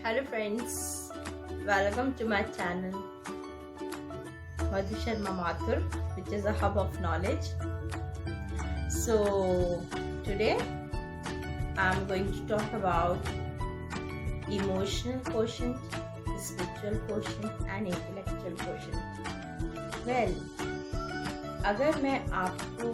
Hello friends, welcome to my channel Madhu Sharma Mathur, which is a hub of knowledge. So today I'm going to talk about emotional quotient, spiritual quotient and intellectual quotient. Well, अगर मैं आपको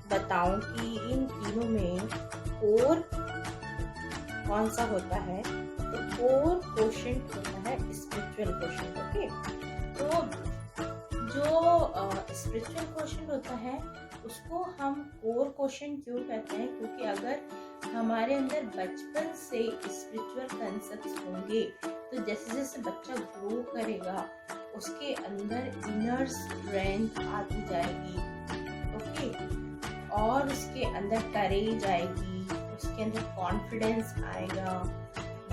बताऊं कि इन तीनों में core कौन सा होता है, तो कोर क्वोशिएंट होता है स्पिरिचुअल क्वोशिएंट। ओके, तो जो स्पिरिचुअल क्वोशिएंट होता है उसको हम कोर क्वोशिएंट क्यों कहते हैं, क्योंकि अगर हमारे अंदर बचपन से स्पिरिचुअल कंसेप्ट्स होंगे तो जैसे जैसे बच्चा ग्रो करेगा उसके अंदर इनर स्ट्रेंथ आती जाएगी। ओके, और उसके अंदर करेज आएगी, उसके अंदर कॉन्फिडेंस आएगा।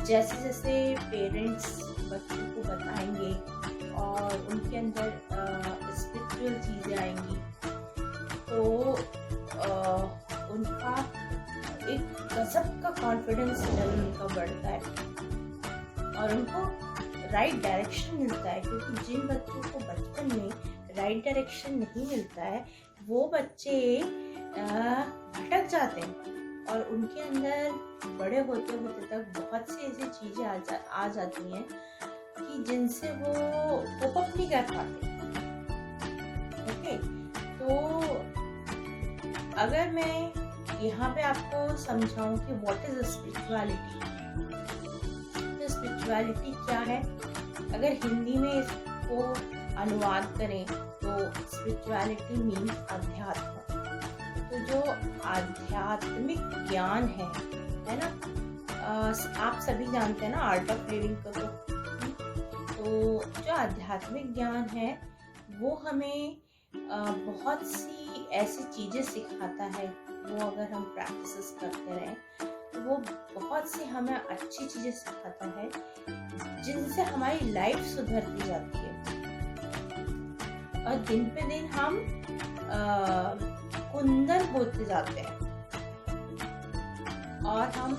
जैसे जैसे पेरेंट्स बच्चों को बताएंगे और उनके अंदर स्पिरिचुअल चीज़ें आएंगी तो उनका एक गजब का कॉन्फिडेंस लेवल उनका बढ़ता है और उनको राइट डायरेक्शन मिलता है। क्योंकि जिन बच्चों को बचपन में राइट डायरेक्शन नहीं मिलता है वो बच्चे भटक जाते हैं और उनके अंदर बड़े होते होते तक बहुत सी ऐसी चीज़ें आ जाती हैं कि जिनसे वो कोप अप नहीं कर पाते। ओके, तो अगर मैं यहाँ पे आपको समझाऊं कि व्हाट इज स्पिरिचुअलिटी, तो स्पिरिचुअलिटी क्या है, अगर हिंदी में इसको अनुवाद करें तो स्पिरिचुअलिटी मीन्स अध्यात्म। तो जो आध्यात्मिक ज्ञान है ना, आप सभी जानते हैं ना आर्ट ऑफ लिविंग को। तो जो आध्यात्मिक ज्ञान है वो हमें बहुत सी ऐसी चीज़ें सिखाता है। वो अगर हम प्रैक्टिस करते रहें तो वो बहुत सी हमें अच्छी चीज़ें सिखाता है जिनसे हमारी लाइफ सुधरती जाती है और दिन पे दिन हम कुंदन होते जाते हैं और हम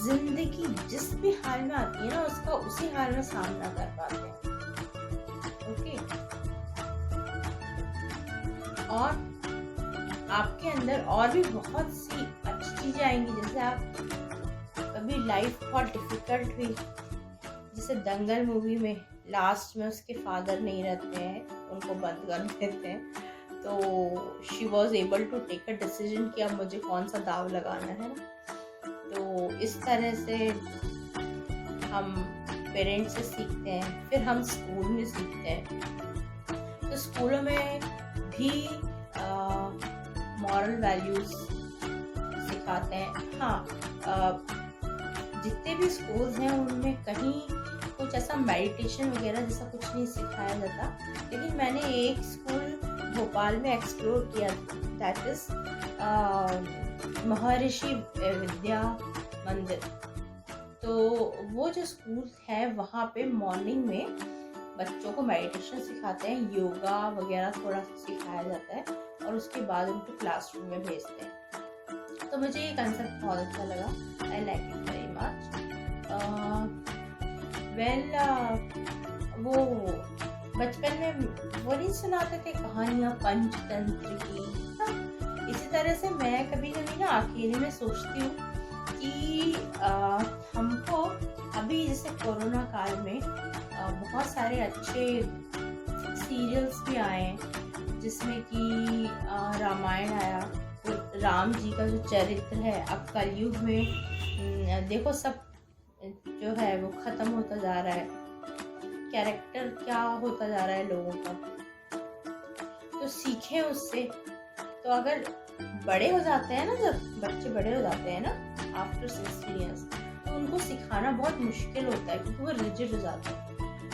जिंदगी जिस भी हाल में आती है ना उसका उसी हाल में सामना कर पाते हैं। ओके, और आपके अंदर और भी बहुत सी अच्छी चीजें आएंगी। जैसे आप कभी लाइफ बहुत डिफिकल्ट हुई, जैसे दंगल मूवी में लास्ट में उसके फादर नहीं रहते हैं, उनको बंद कर देते हैं, तो she was able to take a decision कि अब मुझे कौन सा दाव लगाना है ना। तो इस तरह से हम पेरेंट्स से सीखते हैं, फिर हम स्कूल में सीखते हैं। तो स्कूलों में भी मॉरल वैल्यूज सिखाते हैं। हाँ, जितने भी स्कूल्स हैं उनमें कहीं कुछ ऐसा मेडिटेशन वगैरह जैसा कुछ नहीं सिखाया जाता, लेकिन मैंने एक स्कूल भोपाल में एक्सप्लोर किया, दैट इज महर्षि विद्या मंदिर। तो वो जो स्कूल है वहाँ पे मॉर्निंग में बच्चों को मेडिटेशन सिखाते हैं, योगा वगैरह थोड़ा सा सिखाया जाता है और उसके बाद उनको क्लासरूम में भेजते हैं। तो मुझे ये कंसेप्ट बहुत अच्छा लगा, I like it very much. वो बचपन में वो नहीं सुनाते थे कहानियाँ पंचतंत्र की। इसी तरह से मैं कभी कभी ना अकेले में सोचती हूँ कि हमको अभी जैसे कोरोना काल में बहुत सारे अच्छे सीरियल्स भी आए हैं, जिसमें कि रामायण आया, तो राम जी का जो चरित्र है अब कलयुग में देखो सब जो है वो खत्म होता जा रहा है, कैरेक्टर क्या होता जा रहा है लोगों का, तो सीखें उससे। तो अगर बड़े हो जाते हैं ना, जब बच्चे बड़े हो जाते हैं ना आफ्टर 16 ईयर्स, तो उनको सिखाना बहुत मुश्किल होता है क्योंकि वो रिजिड हो जाते हैं।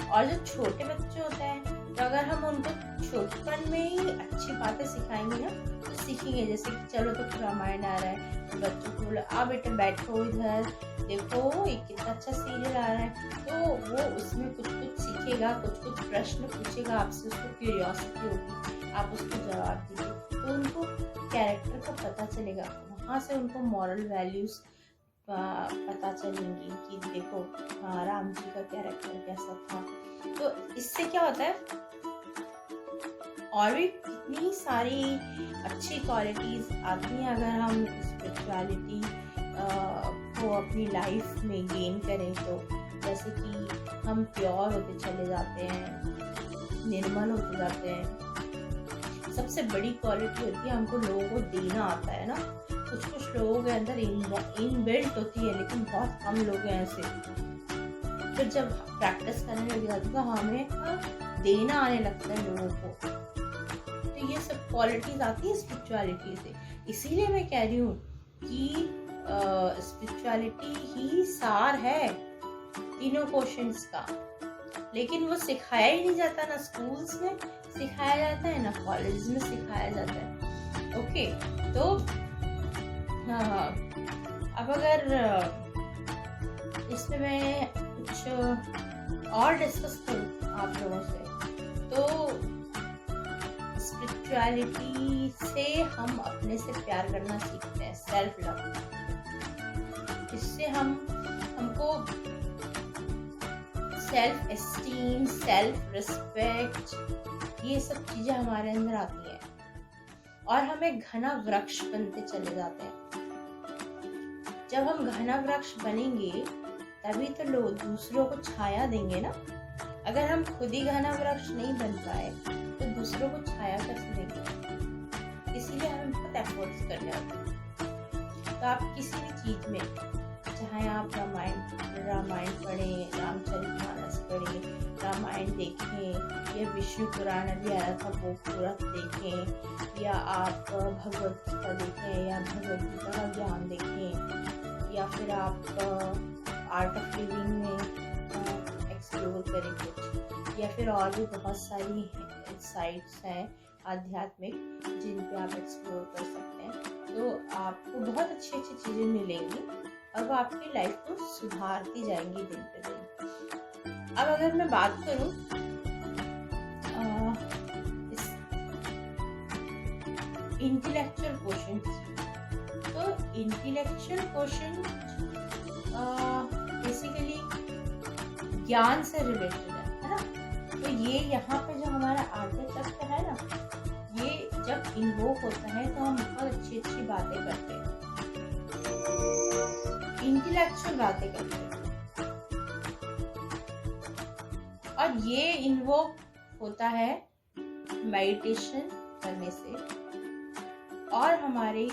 और जो छोटे बच्चे होते हैं तो अगर हम उनको छोटपन में ही अच्छी बातें सिखाएंगे ना तो सीखेंगे। जैसे कि चलो तो रामायण आ रहा है तो बच्चों को बोलो आ बेटा बैठो इधर देखो ये कितना अच्छा सीरियल आ रहा है, तो वो उसमें कुछ कुछ सीखेगा, कुछ कुछ प्रश्न पूछेगा आपसे, उसको क्यूरियोसिटी होगी, आप उसको जवाब दीजिए तो उनको कैरेक्टर का पता चलेगा। वहाँ से उनको मॉरल वैल्यूज पता चलेंगी कि देखो हाँ राम जी का कैरेक्टर कैसा था। तो इससे क्या होता है, और भी कितनी सारी अच्छी क्वालिटीज आती हैं अगर हम स्पिरिचुअलिटी को अपनी लाइफ में गेन करें। तो जैसे कि हम प्योर होते चले जाते हैं, निर्मल होते जाते हैं। सबसे बड़ी क्वालिटी होती है हमको लोगों को देना आता है ना। कुछ कुछ लोगों के अंदर इनबिल्ट होती है, लेकिन बहुत कम लोग हैं ऐसे। फिर जब प्रैक्टिस करने लग जाते तो हमें देना आने लगता है लोगों को। तो ये सब क्वालिटीज आती है स्पिरिचुअलिटी से। इसीलिए मैं कह रही हूँ कि स्पिरिचुअलिटी ही सार है तीनों क्वेश्चंस का, लेकिन वो सिखाया ही नहीं जाता, ना स्कूल्स में सिखाया जाता है ना कॉलेज में सिखाया जाता है। ओके, तो अब अगर इसमें मैं कुछ और डिस्कस करूँ आप लोगों से, तो स्पिरिचुअलिटी से हम अपने से प्यार करना सीखते हैं, सेल्फ लव। इससे हमको सेल्फ एस्टीम, सेल्फ रिस्पेक्ट, ये सब चीजें हमारे अंदर आती हैं और हमें घना वृक्ष बनते चले जाते हैं। जब हम घना वृक्ष बनेंगे तभी तो लोग दूसरों को छाया देंगे ना। अगर हम खुद ही घना वृक्ष नहीं बन पाए तो दूसरों को छाया कैसे देंगे। इसीलिए हमें बहुत एफर्ट्स करने होते हैं। तो आप किसी भी चीज में, चाहे आप रामायण पढ़ें, रामचरितमानस पढ़ें, रामायण देखें, या विष्णु पुराण अभी आया था वो पूरा देखें, या आप भगवद गीता देखें या भगवद गीता का ज्ञान देखें, या फिर आप आर्ट ऑफ लिविंग में एक्सप्लोर करें कुछ, या फिर और भी बहुत सारी साइट्स हैं आध्यात्मिक जिन पे आप एक्सप्लोर कर सकते हैं। तो आपको बहुत अच्छी अच्छी चीज़ें मिलेंगी और वो आपकी लाइफ को सुधारती जाएंगी दिन पे दिन। अब अगर मैं बात करूं इंटेलेक्चुअल क्वेश्चन, तो इंटेलेक्चुअल क्वेश्चन बेसिकली ज्ञान से रिलेटेड है ना। तो ये यहाँ पे जो हमारा आद्य चक्र है ना, ये जब इन्वोक होता है तो हम बहुत अच्छी अच्छी बातें करते हैं, इंटेलेक्चुअल बातें करते हैं। और ये इन्वोक होता है मेडिटेशन करने से। और हमारे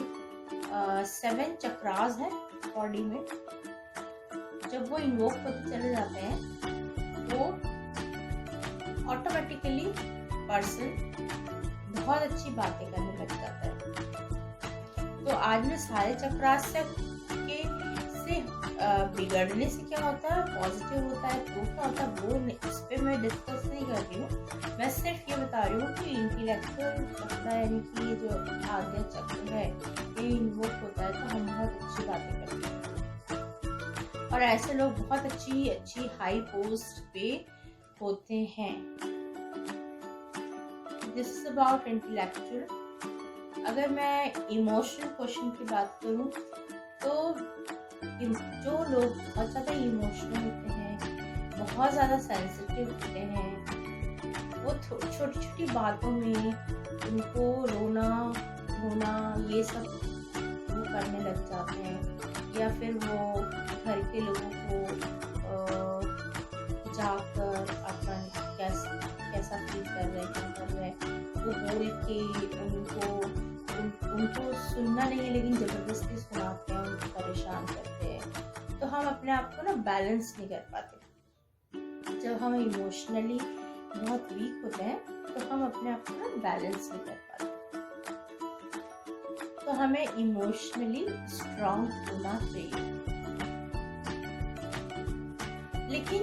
7 चक्रास हैं बॉडी में, जब वो इन्वोक होते चले जाते हैं वो ऑटोमेटिकली पर्सन बहुत अच्छी बातें करने लग जाता है। तो आज मैं सारे चक्रास से बिगड़ने से क्या होता है, पॉजिटिव होता है तो क्या होता है, वो इस पे मैं डिस्कस नहीं कर रही हूँ। मैं सिर्फ ये बता रही हूँ कि इंटेलेक्चुअल चक्र यानी कि ये जो आद्य चक्र है ये इन्वोक होता है तो हम बहुत अच्छी बातें करते हैं और ऐसे लोग बहुत अच्छी अच्छी हाई पोस्ट पे होते हैं। This is about intellectual. अगर मैं इमोशनल क्वेश्चन की बात करूँ तो जो लोग बहुत ज़्यादा इमोशनल होते हैं, बहुत ज़्यादा सेंसिटिव होते हैं, वो छोटी छोटी बातों में उनको रोना धोना ये सब वो करने लग जाते हैं, या फिर वो घर के लोगों को जाकर अपन कैसा फील कर रहे हैं, क्या कर रहे हैं, वो बोल के उनको सुनना नहीं है लेकिन जबरदस्ती सुनाते हैं, उनको परेशान करते हैं। तो हम अपने आप को ना बैलेंस नहीं कर पाते। जब हम इमोशनली बहुत वीक होते हैं तो हम अपने आप को ना बैलेंस नहीं कर पाते। तो हमें इमोशनली स्ट्रांग होना चाहिए, लेकिन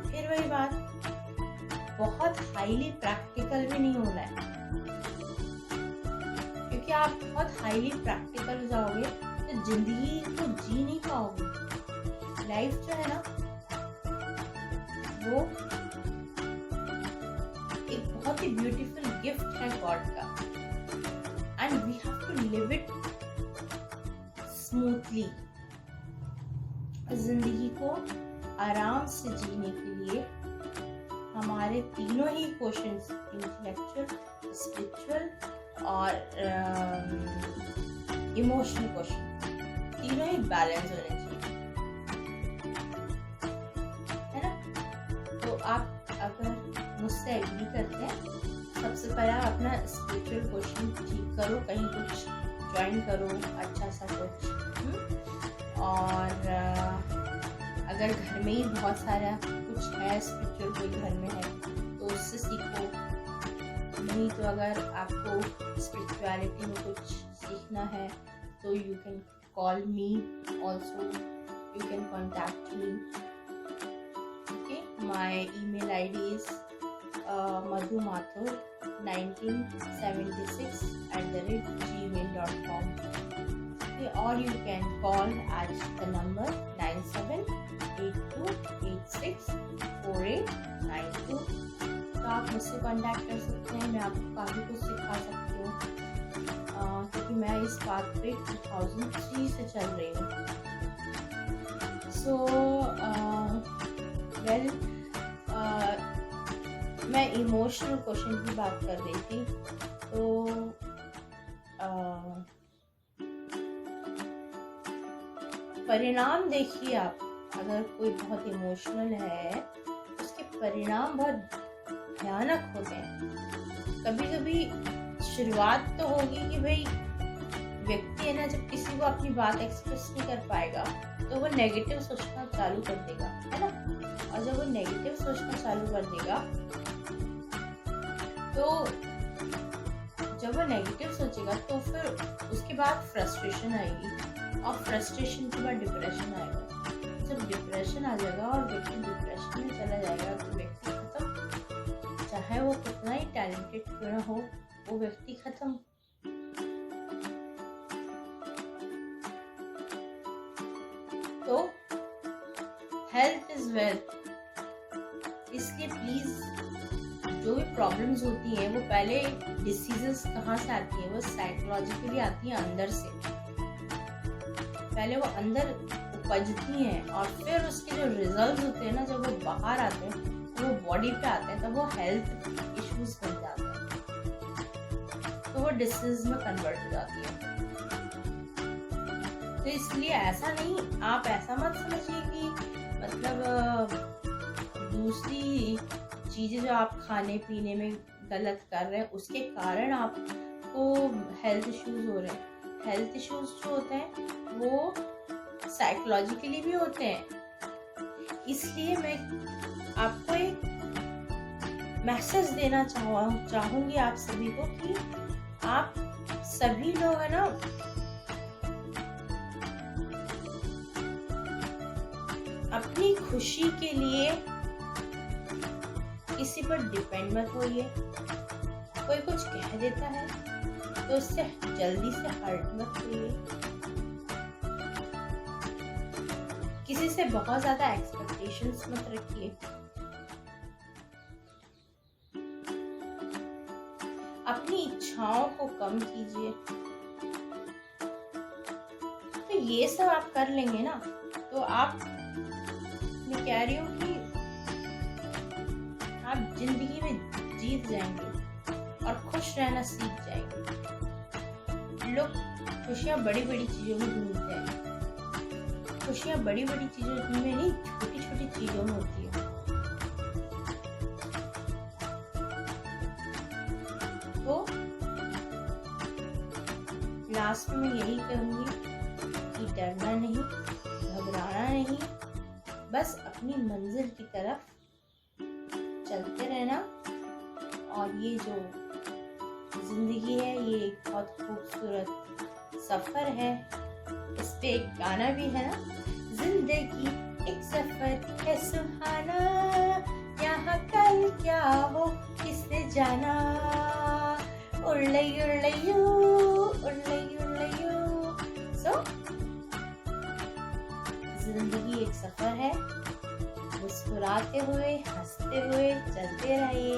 फिर वही बात, बहुत हाईली प्रैक्टिकल भी नहीं होना है, क्योंकि आप बहुत हाईली प्रैक्टिकल हो जाओगे तो जिंदगी को जी नहीं पाओगे। लाइफ जो है ना वो एक बहुत ही ब्यूटीफुल गिफ्ट है गॉड का, and we have to live it smoothly. जिंदगी को आराम से जीने के लिए हमारे तीनों ही क्वेश्चंस, इंटेलेक्चुअल, स्पिरिचुअल और इमोशनल क्वेश्चन, तीनों ही बैलेंस होने चाहिए, है ना। तो आप अगर मुझसे एग्री करते हैं, सबसे पहले आप अपना स्पिरिचुअल क्वेश्चन ठीक करो, कहीं कुछ ज्वाइन करो अच्छा सा कुछ, और अगर घर में ही बहुत सारा कुछ है स्पिरिचुअल, कोई घर में है तो उससे सीखो। नहीं तो अगर आपको स्पिरिचुअलिटी में कुछ सीखना है तो you can call me also, you can contact me. Okay, my email ID is madhumathur1976@gmail.com, or you can call at the number 9782864892। तो आप मुझसे कांटेक्ट कर सकते हैं, मैं आपको काफ़ी कुछ सिखा सकती हूँ, क्योंकि मैं इस बात पे 2003 से चल रही हूँ। सो मैं इमोशनल क्वेश्चन की बात कर रही थी। तो परिणाम देखिए, आप अगर कोई बहुत इमोशनल है उसके परिणाम बहुत भयानक होते हैं। कभी कभी शुरुआत तो होगी कि भाई व्यक्ति है ना, जब किसी को अपनी बात एक्सप्रेस नहीं कर पाएगा तो वो नेगेटिव सोचना चालू कर देगा, है ना। और जब वो नेगेटिव सोचना चालू कर देगा तो जब वो नेगेटिव सोचेगा तो फिर उसके बाद फ्रस्ट्रेशन आएगी, और फ्रस्ट्रेशन के बाद डिप्रेशन आएगा। जब डिप्रेशन आ जाएगा और व्यक्ति डिप्रेशन में चला जाएगा तो व्यक्ति खत्म, चाहे वो कितना ही टैलेंटेड क्यों ना हो, वो व्यक्ति खत्म। तो हेल्थ इज वेल्थ, इसलिए प्लीज जो भी प्रॉब्लम्स होती हैं वो पहले डिसीजेस कहाँ से आती हैं, वो साइकोलॉजिकली आती हैं अंदर से। पहले वो अंदर उपजती हैं और फिर उसके जो रिजल्ट्स होते हैं ना, जब वो बाहर आते हैं तो वो बॉडी पे आते हैं, तब वो हेल्थ इश्यूज बन जाते हैं, तो वो डिसीज में कन्वर्ट हो जाती है। तो इसलिए ऐसा नहीं, आप ऐसा मत समझिए कि मतलब दूसरी चीजें जो आप खाने पीने में गलत कर रहे हैं उसके कारण आपको हेल्थ इश्यूज हो रहे हैं। हेल्थ इश्यूज जो होते हैं वो साइकोलॉजिकली भी होते हैं। इसलिए मैं आपको एक मैसेज देना चाहूंगी आप सभी को कि आप सभी लोग है ना, अपनी खुशी के लिए किसी पर डिपेंड मत होइए। कोई कुछ कह देता है तो उससे जल्दी से हर्ट मत होइए। किसी से बहुत ज्यादा एक्सपेक्टेशंस मत रखिए। अपनी इच्छाओं को कम कीजिए। तो ये सब आप कर लेंगे ना, तो आप, मैं कह रही हूँ कि आप जिंदगी में जीत जाएंगे और खुश रहना सीख जाएंगे। लोग खुशियाँ बड़ी बड़ी चीजों में ढूंढते हैं, खुशियाँ बड़ी बड़ी चीजों में नहीं, छोटी छोटी चीजों में होती है। तो लास्ट में मैं यही कहूंगी कि डरना नहीं, घबराना नहीं, बस अपनी मंजिल की तरफ चलते रहना। और ये जो जिंदगी है ये एक बहुत खूबसूरत सफर है। इस पे एक गाना भी है ना, जिंदगी एक सफर है सुहाना, यहाँ कल क्या हो किसने जाना, उड़लैयू सो जिंदगी एक सफर है। मुस्कुराते हुए हंसते हुए चलते रहिए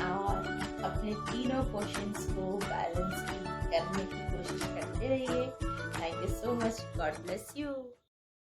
और अपने तीनों क्वेश्चंस को बैलेंस करने की कोशिश करते रहिए। Thank you so much, God bless you.